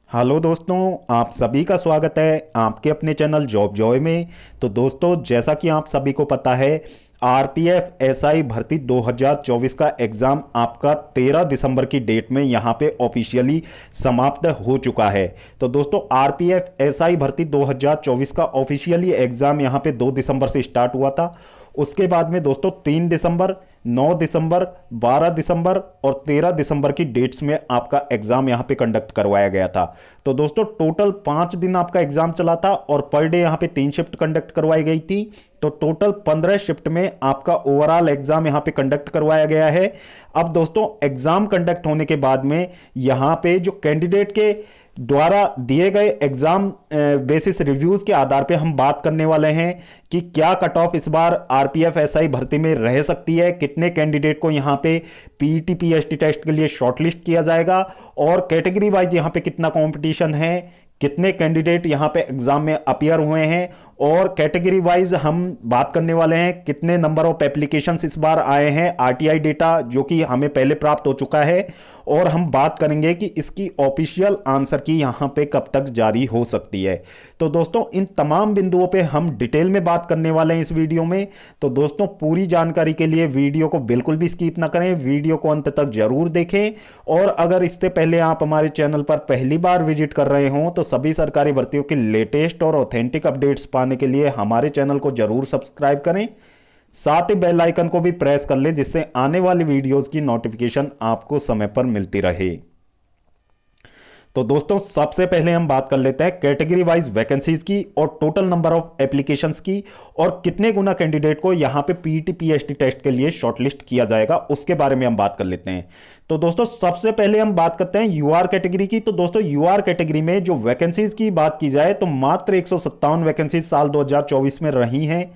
Hello दोस्तों, आप सभी का स्वागत है आपके अपने चैनल जॉब जॉय में। तो दोस्तों, जैसा कि आप सभी को पता है, आरपीएफ एसआई भर्ती 2024 का एग्ज़ाम आपका 13 दिसंबर की डेट में यहाँ पे ऑफिशियली समाप्त हो चुका है। तो दोस्तों, आरपीएफ एसआई भर्ती 2024 का ऑफिशियली एग्ज़ाम यहाँ पे 2 दिसंबर से स्टार्ट हुआ था। उसके बाद में दोस्तों 3 दिसंबर, 9 दिसंबर, 12 दिसंबर और 13 दिसंबर की डेट्स में आपका एग्जाम यहां पे कंडक्ट करवाया गया था। तो दोस्तों, टोटल 5 दिन आपका एग्जाम चला था और पर डे यहां पे 3 शिफ्ट कंडक्ट करवाई गई थी। तो टोटल 15 शिफ्ट में आपका ओवरऑल एग्जाम यहां पे कंडक्ट करवाया गया है। अब दोस्तों, एग्जाम कंडक्ट होने के बाद में यहां पे जो कैंडिडेट के द्वारा दिए गए एग्जाम बेसिस रिव्यूज के आधार पे हम बात करने वाले हैं कि क्या कट ऑफ इस बार आरपीएफ एसआई भर्ती में रह सकती है, कितने कैंडिडेट को यहां पे पीईटी पीएसटी टेस्ट के लिए शॉर्टलिस्ट किया जाएगा और कैटेगरी वाइज यहां पे कितना कंपटीशन है, कितने कैंडिडेट यहां पे एग्जाम में अपियर हुए हैं और कैटेगरी वाइज हम बात करने वाले हैं कितने नंबर ऑफ एप्लीकेशंस इस बार आए हैं, आरटीआई डेटा जो कि हमें पहले प्राप्त हो चुका है। और हम बात करेंगे कि इसकी ऑफिशियल आंसर की यहां पे कब तक जारी हो सकती है। तो दोस्तों, इन तमाम बिंदुओं पे हम डिटेल में बात करने वाले हैं इस वीडियो में। तो दोस्तों, पूरी जानकारी के लिए वीडियो को बिल्कुल भी स्किप ना करें, वीडियो को अंत तक जरूर देखें। और अगर इससे पहले आप हमारे चैनल पर पहली बार विजिट कर रहे हो तो सभी सरकारी भर्तियों की लेटेस्ट और ऑथेंटिक अपडेट्स पाने के लिए हमारे चैनल को जरूर सब्सक्राइब करें, साथ ही बेल आइकन को भी प्रेस कर लें जिससे आने वाली वीडियोस की नोटिफिकेशन आपको समय पर मिलती रहे। तो दोस्तों, सबसे पहले हम बात कर लेते हैं कैटेगरी वाइज वैकेंसीज की और टोटल नंबर ऑफ एप्लीकेशंस की और कितने गुना कैंडिडेट को यहां पे पीईटी पीएसटी टेस्ट के लिए शॉर्टलिस्ट किया जाएगा, उसके बारे में हम बात कर लेते हैं। तो दोस्तों, सबसे पहले हम बात करते हैं यूआर कैटेगरी की। तो दोस्तों, यूआर कैटेगरी में जो वैकेंसीज की बात की जाए तो मात्र 157 वैकेंसीज साल 2024 में रही हैं।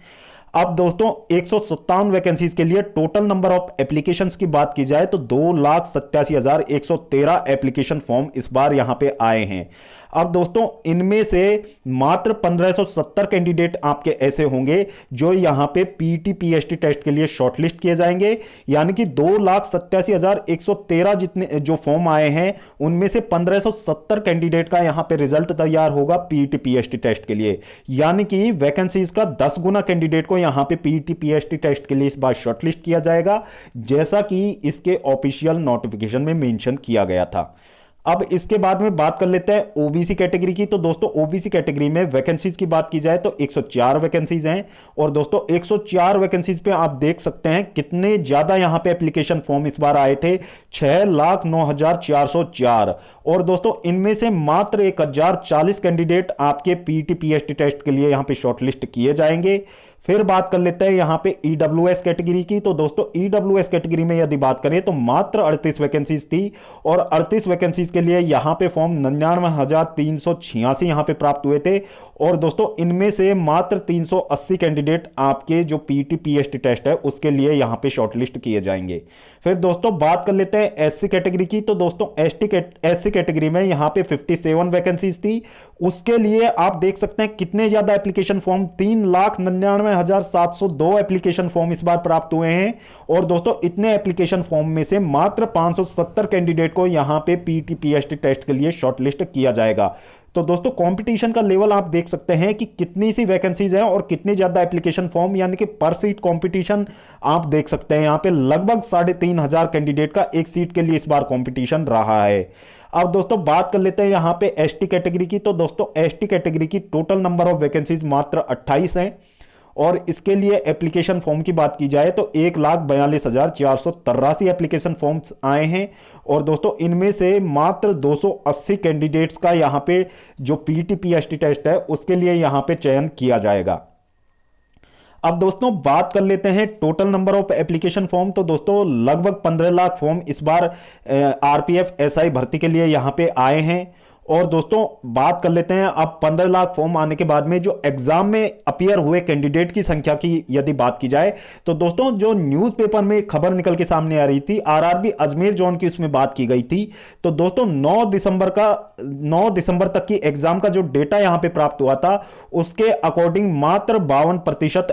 अब दोस्तों, 157 वैकेंसीज के लिए टोटल नंबर ऑफ एप्लीकेशंस की बात की जाए तो 2,87,113 एप्लीकेशन फॉर्म इस बार यहां पे आए हैं। अब दोस्तों, इनमें से मात्र 1570 कैंडिडेट आपके ऐसे होंगे जो यहां पे पीईटी पीएसटी टेस्ट के लिए शॉर्टलिस्ट किए जाएंगे, यानी कि 2,87,113 जितने जो फॉर्म आए हैं उनमें से 1570 कैंडिडेट का यहां पे रिजल्ट तैयार होगा पीईटी पीएसटी टेस्ट के लिए, यानी कि वैकेंसीज का 10 गुना कैंडिडेट को यहां पे पीईटी पीएसटी टेस्ट के लिए इस बार शॉर्टलिस्ट किया जाएगा, जैसा कि इसके ऑफिशियल नोटिफिकेशन में मेंशन किया गया था। अब इसके बाद में बात कर लेते हैं ओबीसी कैटेगरी की। तो दोस्तों, ओबीसी कैटेगरी में वैकेंसीज की बात की जाए तो 104 वैकेंसीज हैं और दोस्तों 104 वैकेंसीज पे आप देख सकते हैं कितने ज्यादा यहां पे एप्लीकेशन फॉर्म इस बार आए थे, 6,09,404। और दोस्तों, इनमें से मात्र 1,040 कैंडिडेट आपके पीईटी पीएसटी टेस्ट के लिए यहां पे शॉर्टलिस्ट किए जाएंगे। फिर बात कर लेते हैं यहां पे ईडब्ल्यूएस कैटेगरी की। तो दोस्तों, ईडब्ल्यूएस कैटेगरी में यदि बात करें तो मात्र 38 वैकेंसीज थी और 38 वैकेंसीज के लिए यहां पे फॉर्म 99,386 यहां पे प्राप्त हुए थे। और दोस्तों, इनमें से मात्र 380 कैंडिडेट आपके जो पीईटी पीएसटी टेस्ट है उसके लिए यहां पे शॉर्टलिस्ट किए जाएंगे। फिर दोस्तों, बात कर लेते हैं एससी कैटेगरी की। तो दोस्तों, एससी कैटेगरी में यहां पे 57 वैकेंसीज थी। उसके लिए आप देख सकते हैं कितने ज्यादा एप्लीकेशन फॉर्म, 3,99,702 एप्लीकेशन फॉर्म इस बार प्राप्त हुए हैं। और दोस्तों, इतने एप्लीकेशन फॉर्म में से मात्र 570 कैंडिडेट को यहां पे पीईटी पीएसटी टेस्ट के लिए शॉर्टलिस्ट किया जाएगा। तो दोस्तों, कंपटीशन का लेवल आप देख सकते हैं कि कितनी सी वैकेंसीज हैं और कितनी ज्यादा एप्लीकेशन फॉर्म, यानी कि पर सीट कंपटीशन आप देख सकते हैं। यहां पे लगभग 3,500 कैंडिडेट का एक सीट के लिए इस बार कंपटीशन रहा है। अब दोस्तों, बात कर लेते हैं यहां पे एसटी कैटेगरी की। तो दोस्तों, एसटी कैटेगरी की टोटल नंबर ऑफ वैकेंसीज मात्र 28 हैं और इसके लिए एप्लीकेशन फॉर्म की बात की जाए तो 1,42,483 एप्लीकेशन फॉर्म्स आए हैं। और दोस्तों, इनमें से मात्र 280 कैंडिडेट्स का यहां पे जो पीईटी पीएसटी टेस्ट है उसके लिए यहां पे चयन किया जाएगा। अब दोस्तों, बात कर लेते हैं total number of application form. तो दोस्तों, लगभग 15 लाख फॉर्म इस बार आरपीएफ एसआई भर्ती के लिए यहां पे आए हैं। और दोस्तों, बात कर लेते हैं अब 15 लाख फॉर्म आने के बाद में जो एग्जाम में अपियर हुए कैंडिडेट की संख्या की यदि बात की जाए तो दोस्तों, जो न्यूज़पेपर में खबर निकल के सामने आ रही थी आरआरबी अजमेर जोन की, उसमें बात की गई थी। तो दोस्तों, 9 दिसंबर तक की एग्जाम का जो डेटा यहां पे प्राप्त हुआ था उसके अकॉर्डिंग मात्र 52%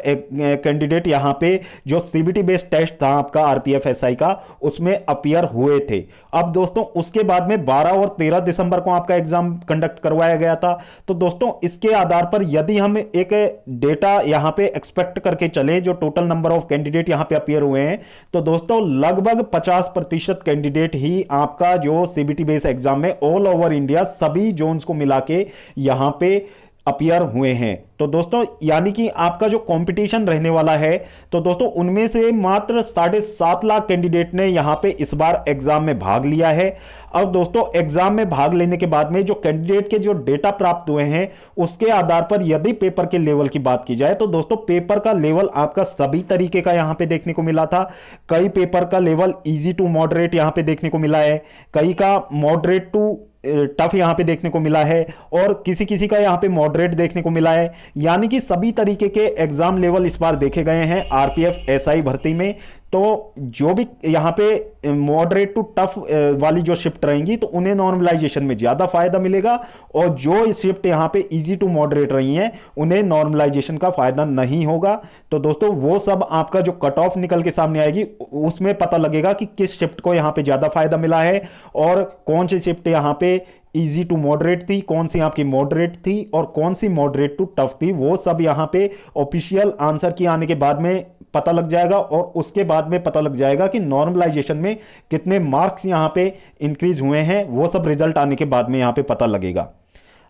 कैंडिडेट यहां पे जो सीबीटी बेस्ड टेस्ट था आपका आरपीएफ एसआई का उसमें अपियर हुए थे। अब दोस्तों, उसके बाद में 12 और 13 दिसंबर को आपका एग्जाम कंडक्ट करवाया गया था। तो दोस्तों इसके आधार पर यदि हम एक डेटा यहां पे एक्सपेक्ट करके चले, जो टोटल नंबर ऑफ कैंडिडेट यहां पे अपीयर हुए हैं, तो दोस्तों लगभग 50% कैंडिडेट ही आपका जो सीबीटी बेस एग्जाम में ऑल ओवर इंडिया सभी जोन्स को मिला के यहां पे अपीयर हुए हैं। तो दोस्तों यानी कि आपका जो कंपटीशन रहने वाला है, तो दोस्तों उनमें से मात्र 7.5 लाख कैंडिडेट ने यहां पे इस बार एग्जाम में भाग लिया है। अब दोस्तों एग्जाम में भाग लेने के बाद में जो कैंडिडेट के जो डेटा प्राप्त हुए हैं, उसके आधार पर यदि पेपर के लेवल की बात की जाए, तो दोस्तों पेपर का लेवल आपका सभी तरीके का यहां पे देखने को मिला था। कई पेपर का लेवल इजी टू मॉडरेट यहां पे देखने को मिला है, कई का मॉडरेट टू टफ यहां पे देखने को मिला है, और किसी किसी का यहां पे मॉडरेट देखने को मिला है। यानी कि सभी तरीके के एग्जाम लेवल इस बार देखे गए हैं आरपीएफ एसआई भर्ती में। तो जो भी यहां पे मॉडरेट टू टफ वाली जो शिफ्ट रहेंगी, तो उन्हें नॉर्मलाइजेशन में ज्यादा फायदा मिलेगा, और जो शिफ्ट यहां पे इजी टू मॉडरेट रही हैं, उन्हें नॉर्मलाइजेशन का फायदा नहीं होगा। तो दोस्तों वो सब आपका जो कट ऑफ निकल के सामने आएगी, उसमें पता लगेगा कि किस शिफ्ट को यहां पे ज्यादा फायदा मिला है, और कौन सी शिफ्ट यहां पे इजी टू मॉडरेट थी, कौन सी आपकी मॉडरेट थी, और कौन सी मॉडरेट टू टफ थी। वो सब यहां पे ऑफिशियल आंसर की आने के बाद में पता लग जाएगा, और उसके बाद में पता लग जाएगा कि नॉर्मलाइजेशन में कितने मार्क्स यहां पे इंक्रीज हुए हैं। वो सब रिजल्ट आने के बाद में यहां पे पता लगेगा।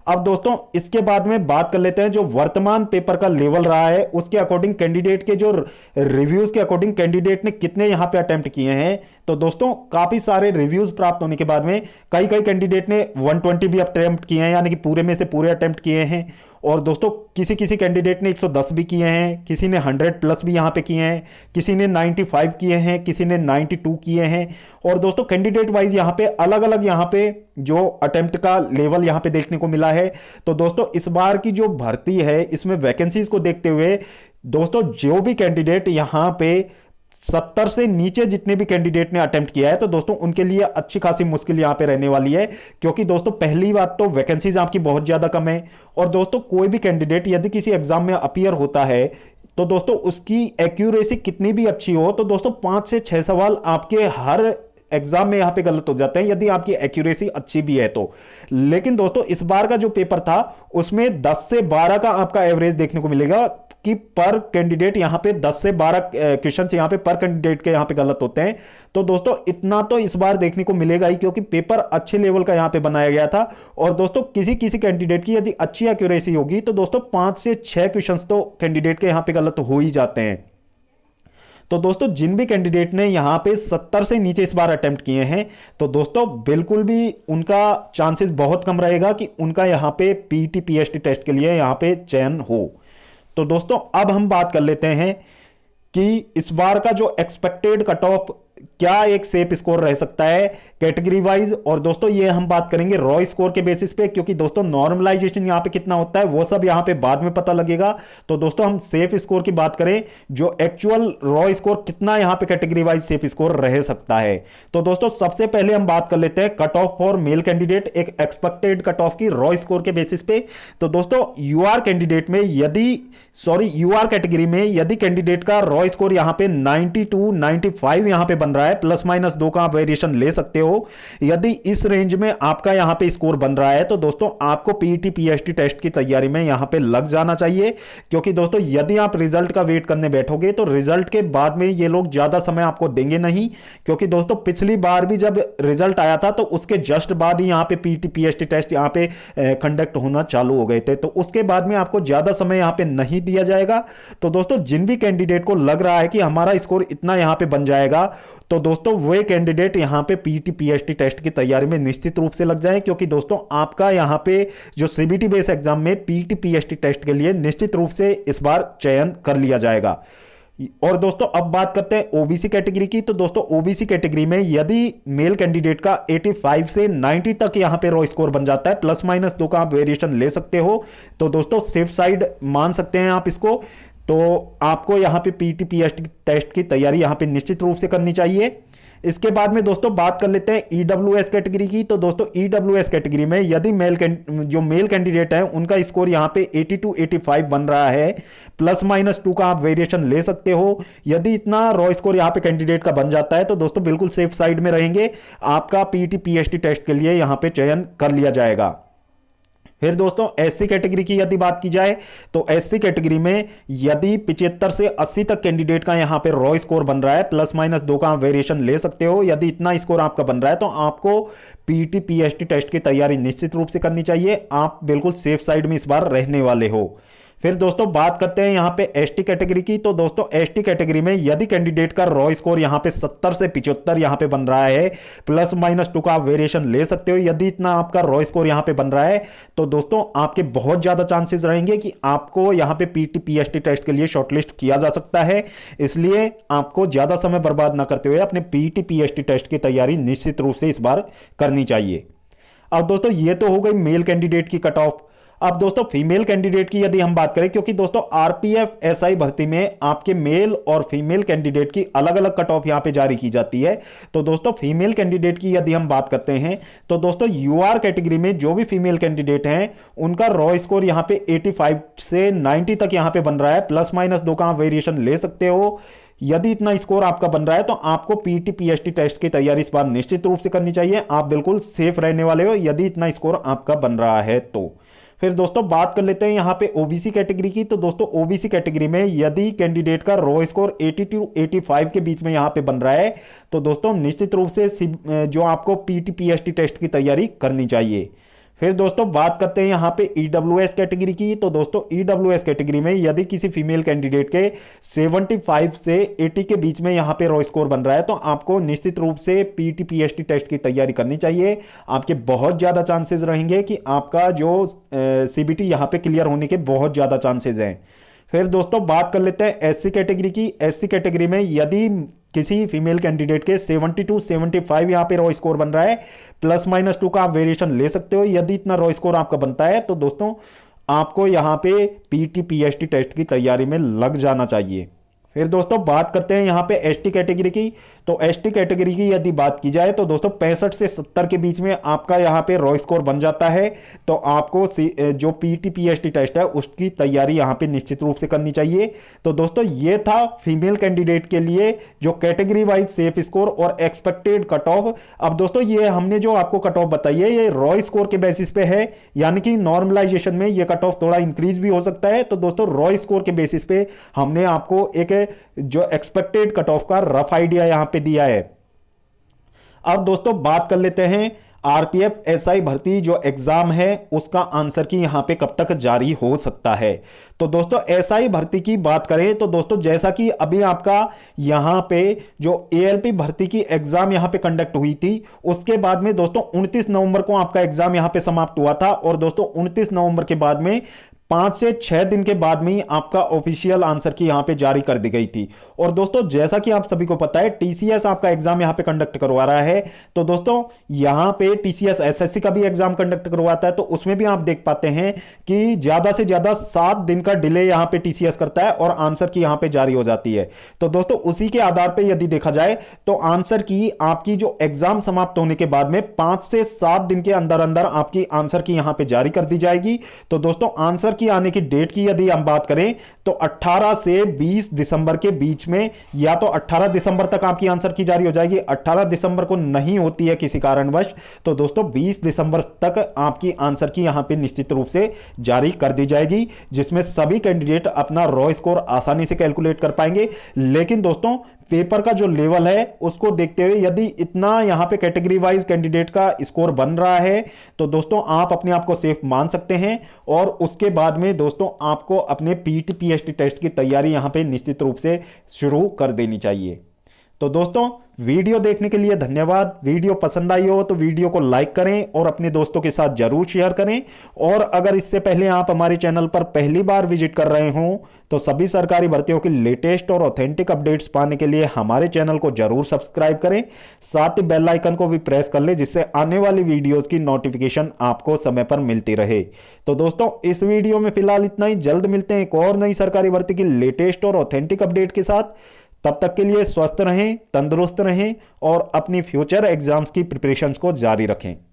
अब दोस्तों इसके बाद में बात कर लेते हैं जो वर्तमान पेपर का लेवल रहा है, उसके अकॉर्डिंग कैंडिडेट के जो रिव्यूज के अकॉर्डिंग कैंडिडेट ने कितने यहां पे अटेम्प्ट किए हैं। तो दोस्तों काफी सारे रिव्यूज प्राप्त होने के बाद में कई कैंडिडेट ने 120 भी अटेम्प्ट किए हैं, यानी कि पूरे में से पूरे अटेम्प्ट किए हैं। और दोस्तों किसी किसी कैंडिडेट ने 110 भी किए हैं, किसी ने 100 प्लस भी यहां पे किए हैं, किसी ने 95 किए हैं, किसी ने 92 किए हैं। और दोस्तों कैंडिडेट वाइज यहां पे अलग अलग यहां पे जो अटेम्प्ट का लेवल यहां पे देखने को मिला है। तो दोस्तों इस बार की जो भर्ती है, इसमें वैकेंसीज को देखते हुए दोस्तों जो भी कैंडिडेट यहां पे 70 से नीचे जितने भी कैंडिडेट ने अटेम्प्ट किया है, तो दोस्तों उनके लिए अच्छी खासी मुश्किल यहां पे रहने वाली है। क्योंकि दोस्तों पहली बात तो वैकेंसीज आपकी बहुत ज्यादा कम है, और दोस्तों कोई भी कैंडिडेट यदि किसी एग्जाम में अपीयर होता है, तो दोस्तों उसकी एक्यूरेसी कितनी भी अच्छी हो, तो दोस्तों 5 से 6 सवाल आपके हर एग्जाम में यहां पे गलत हो जाते हैं, यदि आपकी एक्यूरेसी अच्छी भी है तो। लेकिन दोस्तों इस बार का जो पेपर था, उसमें 10 से 12 का आपका एवरेज देखने को मिलेगा कि पर कैंडिडेट यहां पे 10 से 12 क्वेश्चंस यहां पे पर कैंडिडेट के यहां पे गलत होते हैं। तो दोस्तों इतना तो इस बार देखने को मिलेगा ही, क्योंकि पेपर अच्छे लेवल का यहां पे बनाया गया था। और दोस्तों किसी किसी कैंडिडेट की यदि अच्छी एक्यूरेसी होगी, तो दोस्तों 5 से 6 क्वेश्चंस तो कैंडिडेट के यहां पे गलत हो ही जाते हैं। तो दोस्तों जिन भी कैंडिडेट ने यहां पे 70 से नीचे इस बार अटेम्प्ट किए हैं, तो दोस्तों बिल्कुल भी उनका चांसेस बहुत कम रहेगा कि उनका यहां पे पीटी पीएचडी टेस्ट के लिए यहां पे चयन हो। तो दोस्तों अब हम बात कर लेते हैं कि इस बार का जो एक्सपेक्टेड कट ऑफ क्या एक सेफ स्कोर रह सकता है कैटेगरी वाइज। और दोस्तों ये हम बात करेंगे रॉ स्कोर के बेसिस पे, क्योंकि दोस्तों नॉर्मलाइजेशन यहां पे कितना होता है वो सब यहां पे बाद में पता लगेगा। तो दोस्तों हम सेफ स्कोर की बात करें, जो एक्चुअल रॉ स्कोर कितना यहां पे कैटेगरी वाइज सेफ स्कोर रह सकता है। तो दोस्तों सबसे पहले हम बात कर लेते हैं cut off for male candidate, एक एक्सपेक्टेड कट ऑफ की रॉ स्कोर के बेसिस पे। तो दोस्तों यूआर कैंडिडेट में यूआर कैटेगरी में यदि कैंडिडेट का रॉ स्कोर यहां पे 92 95 यहां पे बन रहा है, प्लस माइनस 2 का आप वेरिएशन ले सकते हो। यदि इस रेंज में आपका यहां पे स्कोर बन रहा है, तो दोस्तों आपको पीईटी पीएचडी टेस्ट की तैयारी में यहां पे लग जाना चाहिए। क्योंकि दोस्तों यदि आप रिजल्ट का वेट करने बैठोगे, तो रिजल्ट के बाद में ये लोग ज्यादा समय आपको देंगे नहीं। क्योंकि दोस्तों पिछली बार भी जब रिजल्ट आया था, तो उसके जस्ट बाद ही यहां पे पीईटी पीएचडी टेस्ट यहां पे कंडक्ट होना चालू हो गए थे। तो उसके बाद में आपको ज्यादा समय यहां पे नहीं दिया जाएगा। तो दोस्तों जिन भी कैंडिडेट को लग रहा है कि हमारा स्कोर इतना यहां पे बन जाएगा, तो दोस्तों वे कैंडिडेट यहां पे पीटी पीएचडी टेस्ट की तैयारी में निश्चित रूप से लग जाएं। क्योंकि दोस्तों आपका यहां पे जो सीबीटी बेस एग्जाम में पीटी पीएचडी टेस्ट के लिए निश्चित रूप से इस बार चयन कर लिया जाएगा। और दोस्तों अब बात करते हैं ओबीसी कैटेगरी की। तो दोस्तों ओबीसी कैटेगरी में यदि मेल कैंडिडेट का 85 से 90 तक यहां पे रॉ स्कोर बन जाता है, प्लस माइनस 2 का आप वेरिएशन ले सकते हो, तो दोस्तों सेफ साइड मान सकते हैं आप इसको। तो आपको यहां पे पीटी पीएचडी टेस्ट की तैयारी यहां पे निश्चित रूप से करनी चाहिए। इसके बाद में दोस्तों बात कर लेते हैं ईडब्ल्यूएस कैटेगरी की। तो दोस्तों ईडब्ल्यूएस कैटेगरी में यदि जो मेल कैंडिडेट है उनका स्कोर यहां पे 82 85 बन रहा है, +-2 का आप वेरिएशन ले सकते हो। यदि इतना रॉ स्कोर यहां पे कैंडिडेट का बन जाता है तो दोस्तों बिल्कुल सेफ साइड में रहेंगे, आपका पीटी पीएसटी टेस्ट के लिए यहां पे चयन कर लिया जाएगा। फिर दोस्तों एससी कैटेगरी की यदि बात की जाए तो एससी कैटेगरी में यदि 75 से 80 तक कैंडिडेट का यहां पे रॉ स्कोर बन रहा है, +-2 का वेरिएशन ले सकते हो। यदि इतना स्कोर आपका बन रहा है तो आपको पीटी पीएसटी टेस्ट की तैयारी निश्चित रूप से करनी चाहिए, आप बिल्कुल सेफ साइड में इस बार रहने वाले हो। फिर दोस्तों बात करते हैं यहां पे एसटी कैटेगरी की। तो दोस्तों एसटी कैटेगरी में यदि कैंडिडेट का रॉ स्कोर यहां पे 70 से 75 यहां पे बन रहा है, +-2 का वेरिएशन ले सकते हो। यदि इतना आपका रॉ स्कोर यहां पे बन रहा है तो दोस्तों आपके बहुत ज्यादा चांसेस रहेंगे कि आपको यहां पे पीटी पीएसटी टेस्ट के लिए शॉर्टलिस्ट किया जा सकता है। इसलिए आपको ज्यादा समय बर्बाद ना करते हुए अपने पीटी पीएसटी टेस्ट की तैयारी निश्चित रूप से इस बार करनी चाहिए। अब दोस्तों ये तो हो गई मेल कैंडिडेट की कट ऑफ। अब दोस्तों फीमेल कैंडिडेट की यदि हम बात करें, क्योंकि दोस्तों आरपीएफ एसआई भर्ती में आपके मेल और फीमेल कैंडिडेट की अलग अलग कट ऑफ यहां पे जारी की जाती है। तो दोस्तों फीमेल कैंडिडेट की यदि हम बात करते हैं तो दोस्तों यूआर कैटेगरी में जो भी फीमेल कैंडिडेट हैं उनका रॉ स्कोर यहां पे 85 से 90 तक यहां पे बन रहा है, +-2 का वेरिएशन ले सकते हो। यदि इतना स्कोर आपका बन रहा है तो आपको पीटी पीएसटी टेस्ट की तैयारी इस बार निश्चित रूप से करनी चाहिए, आप बिल्कुल सेफ रहने वाले हो यदि इतना स्कोर आपका बन रहा है तो। फिर दोस्तों बात कर लेते हैं यहां पे ओबीसी कैटेगरी की। तो दोस्तों ओबीसी कैटेगरी में यदि कैंडिडेट का रॉ स्कोर 82 85 के बीच में यहां पे बन रहा है तो दोस्तों निश्चित रूप से जो आपको पीटी पीएसटी टेस्ट की तैयारी करनी चाहिए। फिर दोस्तों बात करते हैं यहां पे ईडब्ल्यूएस कैटेगरी की। तो दोस्तों ईडब्ल्यूएस कैटेगरी में यदि किसी फीमेल कैंडिडेट के 75 से 80 के बीच में यहां पे रॉ स्कोर बन रहा है तो आपको निश्चित रूप से पीटी पीएसटी टेस्ट की तैयारी करनी चाहिए। आपके बहुत ज्यादा चांसेस रहेंगे कि आपका जो सीबीटी यहां पे क्लियर होने के बहुत ज्यादा चांसेस हैं। फिर दोस्तों बात कर लेते हैं एससी कैटेगरी की। एससी कैटेगरी में यदि किसी फीमेल कैंडिडेट के 72 75 यहां पे रॉ स्कोर बन रहा है, +-2 का आप वेरिएशन ले सकते हो। यदि इतना रॉ स्कोर आपका बनता है तो दोस्तों आपको यहां पे पीटी पीएसटी टेस्ट की तैयारी में लग जाना चाहिए। फिर दोस्तों बात करते हैं यहां पे एसटी कैटेगरी की। तो एसटी कैटेगरी की यदि बात की जाए तो दोस्तों 65 से 70 के बीच में आपका यहां पे रॉ स्कोर बन जाता है तो आपको जो पीटी पीएसटी टेस्ट है उसकी तैयारी यहां पे निश्चित रूप से करनी चाहिए। तो दोस्तों ये था फीमेल कैंडिडेट के लिए जो कैटेगरी वाइज सेफ स्कोर और एक्सपेक्टेड कट ऑफ। अब दोस्तों ये हमने जो आपको कट ऑफ बताई है ये रॉ स्कोर के बेसिस पे है, यानी कि नॉर्मलाइजेशन में ये कट ऑफ थोड़ा इंक्रीज भी हो सकता है। तो दोस्तों रॉ स्कोर के बेसिस पे हमने आपको एक जो एक्सपेक्टेड कट ऑफ का रफ आइडिया यहां पे दिया है। अब दोस्तों बात कर लेते हैं आरपीएफ एसआई भर्ती जो एग्जाम है उसका आंसर की यहां पे कब तक जारी हो सकता है। तो दोस्तों एसआई भर्ती की बात करें तो दोस्तों जैसा कि अभी आपका यहां पे जो एएलपी भर्ती की एग्जाम यहां पे कंडक्ट हुई थी उसके बाद में दोस्तों 29 नवंबर को आपका एग्जाम यहां पे समाप्त हुआ था और दोस्तों 29 नवंबर के बाद में 5 से 6 दिन के बाद में ही आपका ऑफिशियल आंसर की यहां पे जारी कर दी गई थी। और दोस्तों जैसा कि आप सभी को पता है टीसीएस आपका एग्जाम यहां पे कंडक्ट करवा रहा है। तो दोस्तों यहां पे टीसीएस एसएससी का भी एग्जाम कंडक्ट करवाता है तो उसमें भी आप देख पाते हैं कि ज्यादा से ज्यादा 7 दिन का डिले यहां पे टीसीएस करता है और आंसर की यहां पे जारी हो जाती है। तो दोस्तों उसी के आधार पर यदि देखा जाए तो आंसर की आपकी जो एग्जाम समाप्त होने के बाद में 5 से 7 दिन के अंदर अंदर आपकी आंसर की यहां पे जारी कर दी जाएगी। तो दोस्तों आंसर की आने की डेट की यदि हम बात करें तो 18 से 20 दिसंबर के बीच में, या तो 18 दिसंबर तक आपकी आंसर की जारी हो जाएगी, 18 दिसंबर को नहीं होती है किसी कारणवश तो दोस्तों 20 दिसंबर तक आपकी आंसर की यहां पे निश्चित रूप से जारी कर दी जाएगी, जिसमें सभी कैंडिडेट अपना रॉ स्कोर आसानी से कैलकुलेट कर पाएंगे। लेकिन दोस्तों पेपर का जो लेवल है उसको देखते हुए यदि इतना यहां पे कैटेगरी वाइज कैंडिडेट का स्कोर बन रहा है तो दोस्तों आप अपने आप को सेफ मान सकते हैं और उसके बाद में दोस्तों आपको अपने पीटी पीएसटी टेस्ट की तैयारी यहां पे निश्चित रूप से शुरू कर देनी चाहिए। तो दोस्तों वीडियो देखने के लिए धन्यवाद। वीडियो पसंद आई हो तो वीडियो को लाइक करें और अपने दोस्तों के साथ जरूर शेयर करें। और अगर इससे पहले आप हमारे चैनल पर पहली बार विजिट कर रहे हों तो सभी सरकारी भर्तियों की लेटेस्ट और ऑथेंटिक अपडेट्स पाने के लिए हमारे चैनल को जरूर सब्सक्राइब करें, साथ ही बेल आइकन को भी प्रेस कर ले जिससे आने वाली वीडियोज की नोटिफिकेशन आपको समय पर मिलती रहे। तो दोस्तों इस वीडियो में फिलहाल इतना ही, जल्द मिलते हैं एक और नई सरकारी भर्ती की लेटेस्ट और ऑथेंटिक अपडेट के साथ। तब तक के लिए स्वस्थ रहें, तंदुरुस्त रहें और अपनी फ्यूचर एग्जाम्स की प्रिपरेशंस को जारी रखें।